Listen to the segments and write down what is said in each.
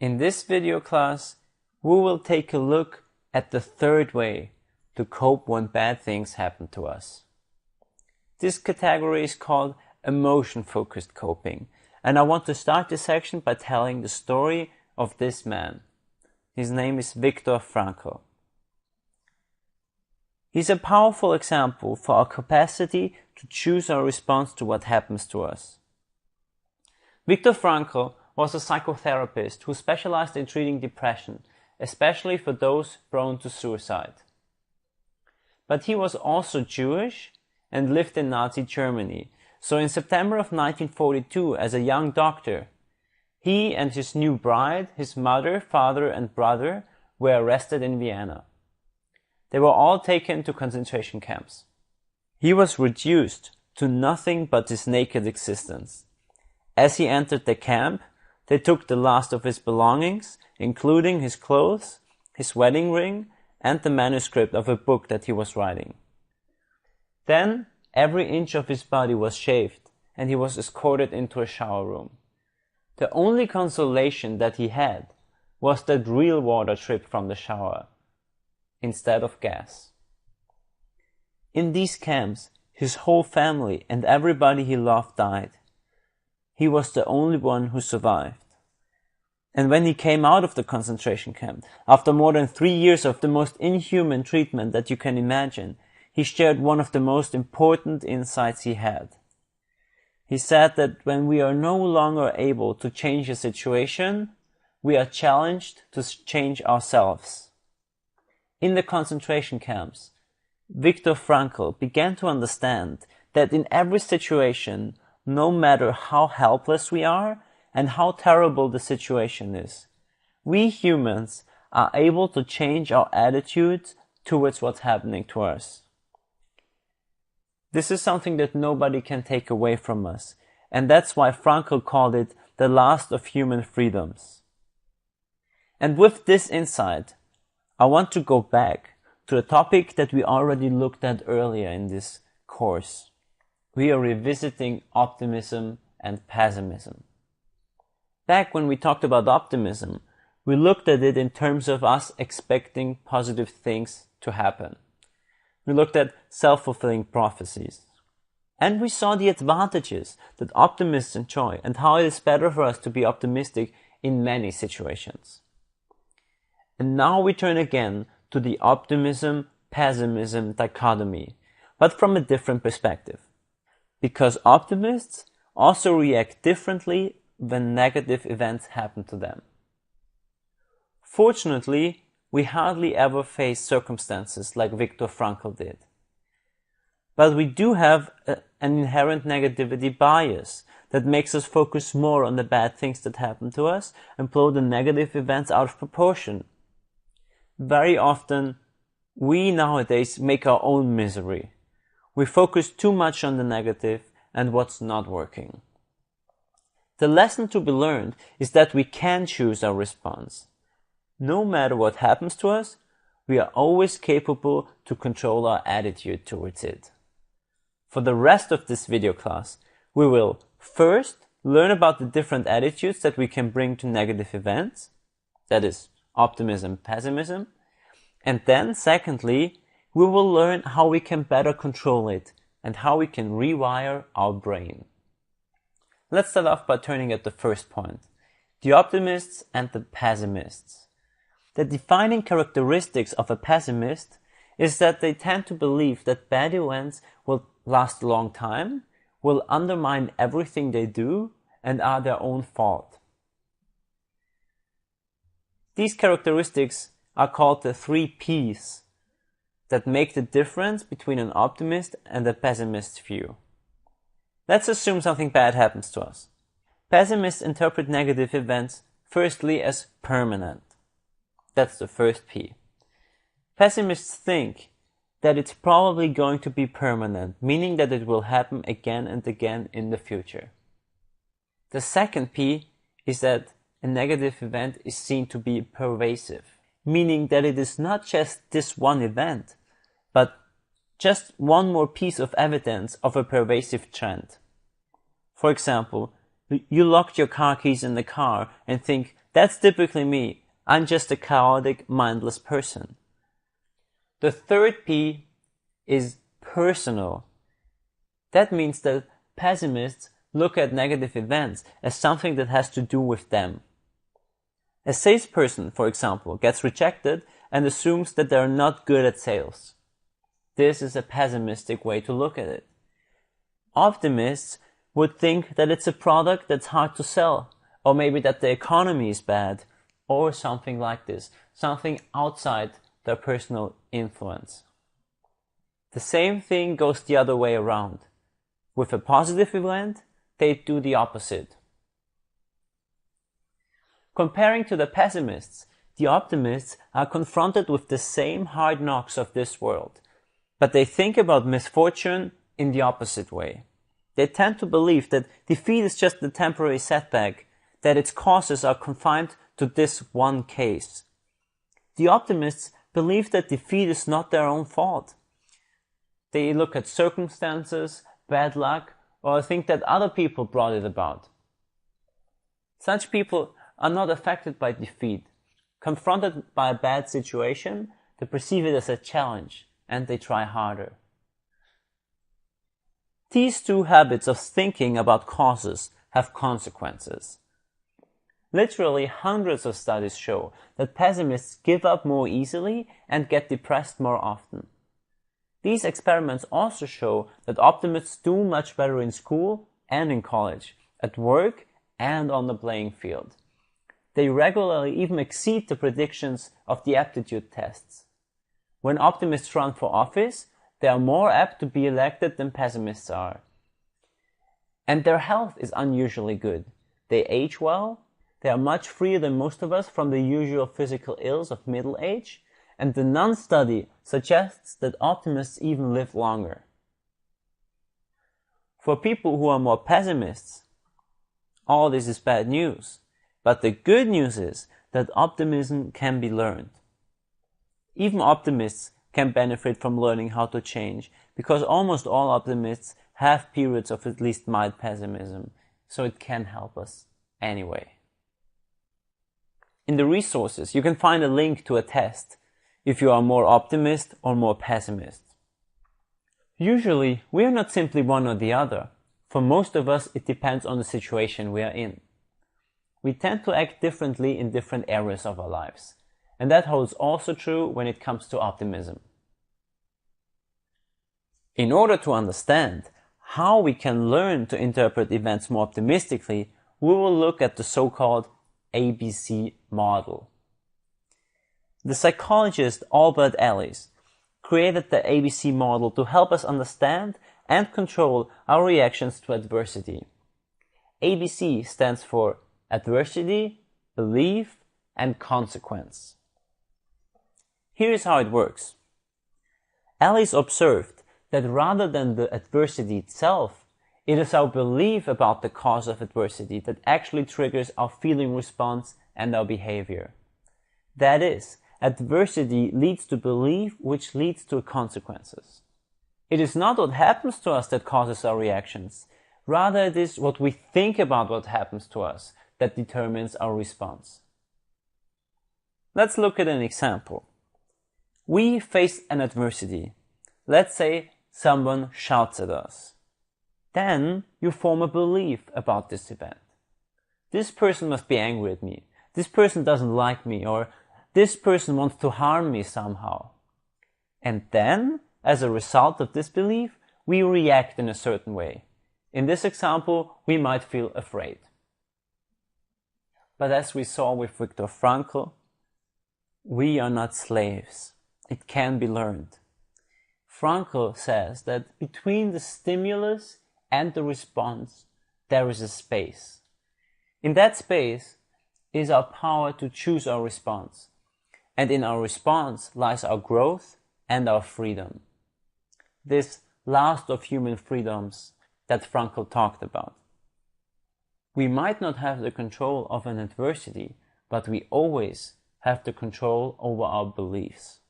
In this video class, we will take a look at the third way to cope when bad things happen to us. This category is called emotion-focused coping, and I want to start this section by telling the story of this man. His name is Viktor Frankl. He's a powerful example for our capacity to choose our response to what happens to us. Viktor Frankl was a psychotherapist who specialized in treating depression, especially for those prone to suicide. But he was also Jewish and lived in Nazi Germany, so in September of 1942, as a young doctor, he and his new bride, his mother, father and brother, were arrested in Vienna. They were all taken to concentration camps. He was reduced to nothing but his naked existence. As he entered the camp, they took the last of his belongings, including his clothes, his wedding ring, and the manuscript of a book that he was writing. Then, every inch of his body was shaved, and he was escorted into a shower room. The only consolation that he had was that real water dripped from the shower, instead of gas. In these camps, his whole family and everybody he loved died. He was the only one who survived. And when he came out of the concentration camp, after more than 3 years of the most inhuman treatment that you can imagine, he shared one of the most important insights he had. He said that when we are no longer able to change a situation, we are challenged to change ourselves. In the concentration camps, Viktor Frankl began to understand that in every situation, no matter how helpless we are and how terrible the situation is, we humans are able to change our attitudes towards what's happening to us. This is something that nobody can take away from us, and that's why Frankl called it the last of human freedoms. And with this insight, I want to go back to a topic that we already looked at earlier in this course. We are revisiting optimism and pessimism. Back when we talked about optimism, we looked at it in terms of us expecting positive things to happen. We looked at self-fulfilling prophecies. And we saw the advantages that optimists enjoy and how it is better for us to be optimistic in many situations. And now we turn again to the optimism-pessimism dichotomy, but from a different perspective. Because optimists also react differently when negative events happen to them. Fortunately, we hardly ever face circumstances like Viktor Frankl did. But we do have an inherent negativity bias that makes us focus more on the bad things that happen to us and blow the negative events out of proportion. Very often, we nowadays make our own misery. We focus too much on the negative and what's not working. The lesson to be learned is that we can choose our response. No matter what happens to us, we are always capable to control our attitude towards it. For the rest of this video class, we will first learn about the different attitudes that we can bring to negative events, that is, optimism, pessimism, and then secondly, we will learn how we can better control it and how we can rewire our brain. Let's start off by turning at the first point, the optimists and the pessimists. The defining characteristics of a pessimist is that they tend to believe that bad events will last a long time, will undermine everything they do, and are their own fault. These characteristics are called the 3 Ps that make the difference between an optimist and a pessimist view. Let's assume something bad happens to us. Pessimists interpret negative events firstly as permanent. That's the first P. Pessimists think that it's probably going to be permanent, meaning that it will happen again and again in the future. The second P is that a negative event is seen to be pervasive, meaning that it is not just this one event, but just one more piece of evidence of a pervasive trend. For example, you locked your car keys in the car and think That's typically me. I'm just a chaotic, mindless person. The third P is personal. That means that pessimists look at negative events as something that has to do with them. A salesperson, for example, gets rejected and assumes that they are not good at sales. This is a pessimistic way to look at it. Optimists would think that it's a product that's hard to sell, or maybe that the economy is bad, or something like this, something outside their personal influence. The same thing goes the other way around. With a positive event, they do the opposite. Comparing to the pessimists, the optimists are confronted with the same hard knocks of this world, but they think about misfortune in the opposite way. They tend to believe that defeat is just a temporary setback, that its causes are confined to this one case. The optimists believe that defeat is not their own fault. They look at circumstances, bad luck, or think that other people brought it about. Such people are not affected by defeat. Confronted by a bad situation, they perceive it as a challenge and they try harder. These two habits of thinking about causes have consequences. Literally hundreds of studies show that pessimists give up more easily and get depressed more often. These experiments also show that optimists do much better in school and in college, at work and on the playing field. They regularly even exceed the predictions of the aptitude tests. When optimists run for office, they are more apt to be elected than pessimists are. And their health is unusually good. They age well, they are much freer than most of us from the usual physical ills of middle age, and the Nun study suggests that optimists even live longer. For people who are more pessimists, all this is bad news. But the good news is that optimism can be learned. Even optimists can benefit from learning how to change, because almost all optimists have periods of at least mild pessimism, so it can help us anyway. In the resources, you can find a link to a test if you are more optimist or more pessimist. Usually, we are not simply one or the other. For most of us, it depends on the situation we are in. We tend to act differently in different areas of our lives, and that holds also true when it comes to optimism. In order to understand how we can learn to interpret events more optimistically, we will look at the so-called ABC model. The psychologist Albert Ellis created the ABC model to help us understand and control our reactions to adversity. ABC stands for adversity, belief, and consequence. Here is how it works. Ellis observed that rather than the adversity itself, it is our belief about the cause of adversity that actually triggers our feeling response and our behavior. That is, adversity leads to belief, which leads to consequences. It is not what happens to us that causes our reactions. Rather, it is what we think about what happens to us that determines our response. Let's look at an example. We face an adversity. Let's say someone shouts at us. Then you form a belief about this event. This person must be angry at me. This person doesn't like me, or this person wants to harm me somehow. And then, as a result of this belief, we react in a certain way. In this example, we might feel afraid. But as we saw with Viktor Frankl, we are not slaves. It can be learned. Frankl says that between the stimulus and the response, there is a space. In that space is our power to choose our response. And in our response lies our growth and our freedom. This last of human freedoms that Frankl talked about. We might not have the control of an adversity, but we always have the control over our beliefs.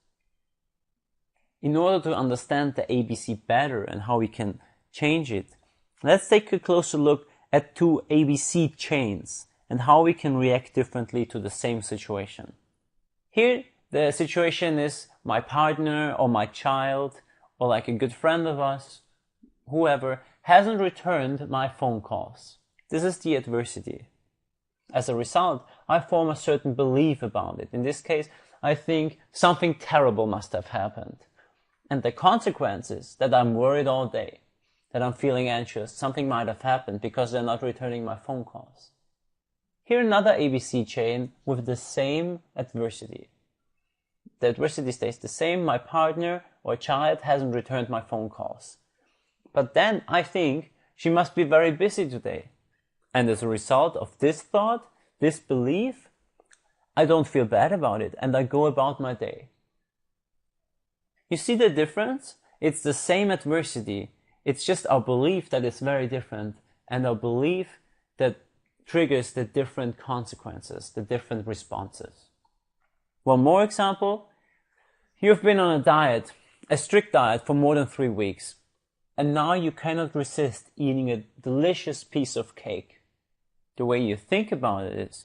In order to understand the ABC better and how we can change it, let's take a closer look at two ABC chains and how we can react differently to the same situation. Here, the situation is my partner or my child or like a good friend of us, whoever, hasn't returned my phone calls. This is the adversity. As a result, I form a certain belief about it. In this case, I think something terrible must have happened. And the consequence is that I'm worried all day, that I'm feeling anxious, something might have happened because they're not returning my phone calls. Here another ABC chain with the same adversity. The adversity stays the same, my partner or child hasn't returned my phone calls. But then I think she must be very busy today. And as a result of this thought, this belief, I don't feel bad about it and I go about my day. You see the difference? It's the same adversity. It's just our belief that is very different and our belief that triggers the different consequences, the different responses. One more example. You've been on a diet, a strict diet for more than 3 weeks. And now you cannot resist eating a delicious piece of cake. The way you think about it is,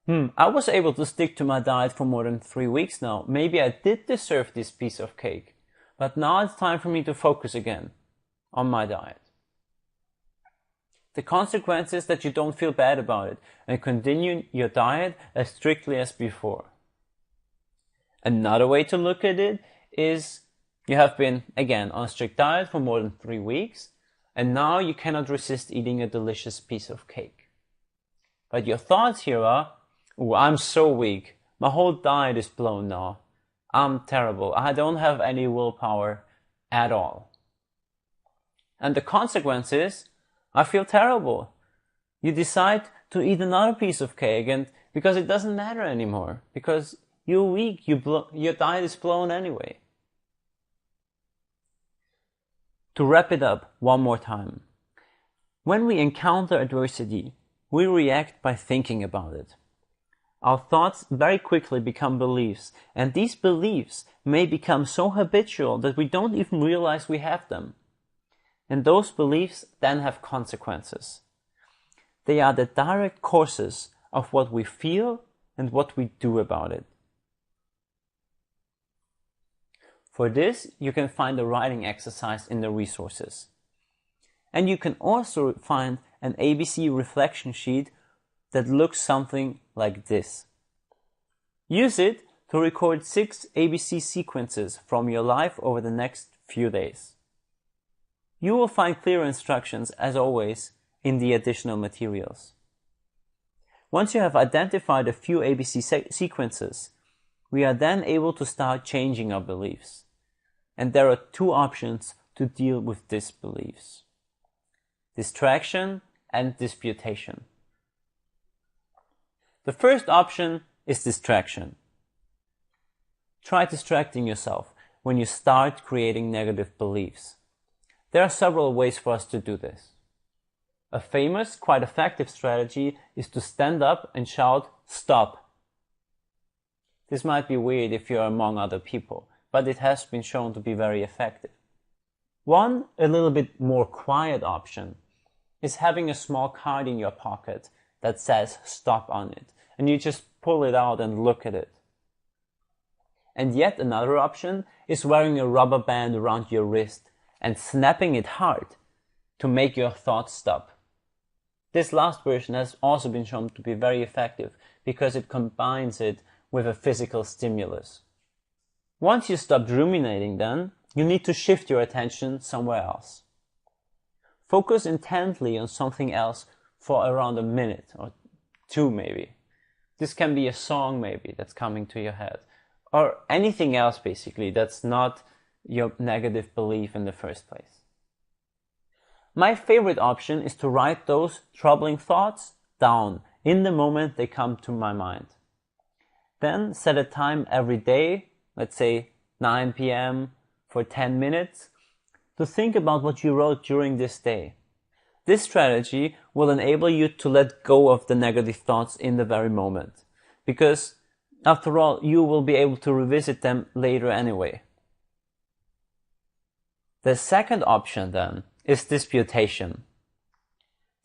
I was able to stick to my diet for more than 3 weeks now. Maybe I did deserve this piece of cake. But now it's time for me to focus again on my diet. The consequence is that you don't feel bad about it and continue your diet as strictly as before. Another way to look at it is you have been, again, on a strict diet for more than 3 weeks, and now you cannot resist eating a delicious piece of cake. But your thoughts here are, I'm so weak. My whole diet is blown now. I'm terrible. I don't have any willpower at all. And the consequence is, I feel terrible. You decide to eat another piece of cake, and because it doesn't matter anymore, because you're weak, your diet is blown anyway. To wrap it up one more time. When we encounter adversity, we react by thinking about it. Our thoughts very quickly become beliefs, and these beliefs may become so habitual that we don't even realize we have them. And those beliefs then have consequences. They are the direct causes of what we feel and what we do about it. For this, you can find a writing exercise in the resources. And you can also find an ABC reflection sheet that looks something like this. Use it to record 6 ABC sequences from your life over the next few days. You will find clear instructions, as always, in the additional materials. Once you have identified a few ABC sequences, we are then able to start changing our beliefs. And there are 2 options to deal with these beliefs: distraction and disputation. The first option is distraction. Try distracting yourself when you start creating negative beliefs. There are several ways for us to do this. A famous, quite effective strategy is to stand up and shout, "Stop." This might be weird if you're among other people, but it has been shown to be very effective. One, a little bit more quiet option, is having a small card in your pocket that says "Stop" on it, and you just pull it out and look at it. And yet another option is wearing a rubber band around your wrist and snapping it hard to make your thoughts stop. This last version has also been shown to be very effective because it combines it with a physical stimulus. Once you stop ruminating then, you need to shift your attention somewhere else. Focus intently on something else for around a minute or 2 maybe. This can be a song maybe that's coming to your head, or anything else basically that's not your negative belief in the first place. My favorite option is to write those troubling thoughts down in the moment they come to my mind. Then set a time every day, let's say 9 p.m. for 10 minutes, to think about what you wrote during this day. This strategy will enable you to let go of the negative thoughts in the very moment, because after all, you will be able to revisit them later anyway. The second option then is disputation.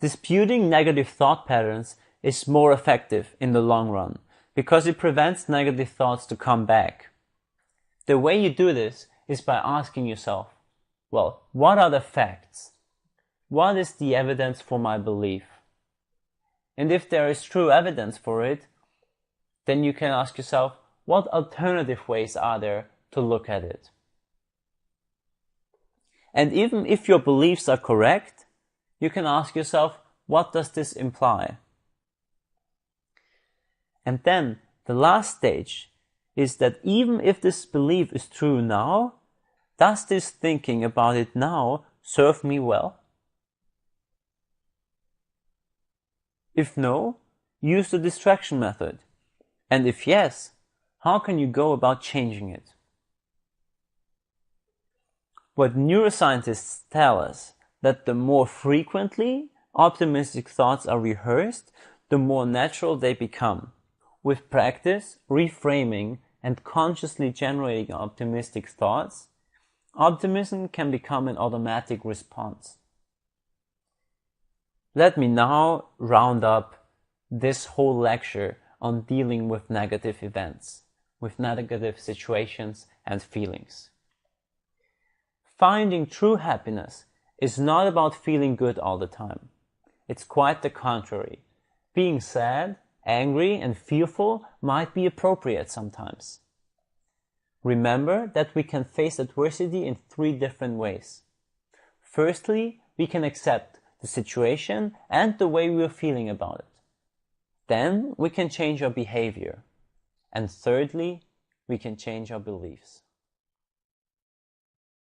Disputing negative thought patterns is more effective in the long run because it prevents negative thoughts to come back. The way you do this is by asking yourself, well, what are the facts? What is the evidence for my belief? And if there is true evidence for it, then you can ask yourself, what alternative ways are there to look at it? And even if your beliefs are correct, you can ask yourself, what does this imply? And then the last stage is that even if this belief is true now, does this thinking about it now serve me well? If no, use the distraction method. And if yes, how can you go about changing it? What neuroscientists tell us that the more frequently optimistic thoughts are rehearsed, the more natural they become. With practice, reframing, and consciously generating optimistic thoughts, optimism can become an automatic response. Let me now round up this whole lecture on dealing with negative events, with negative situations and feelings. Finding true happiness is not about feeling good all the time. It's quite the contrary. Being sad, angry, and fearful might be appropriate sometimes. Remember that we can face adversity in 3 different ways. Firstly, we can accept the situation and the way we are feeling about it. Then we can change our behavior. And thirdly, we can change our beliefs.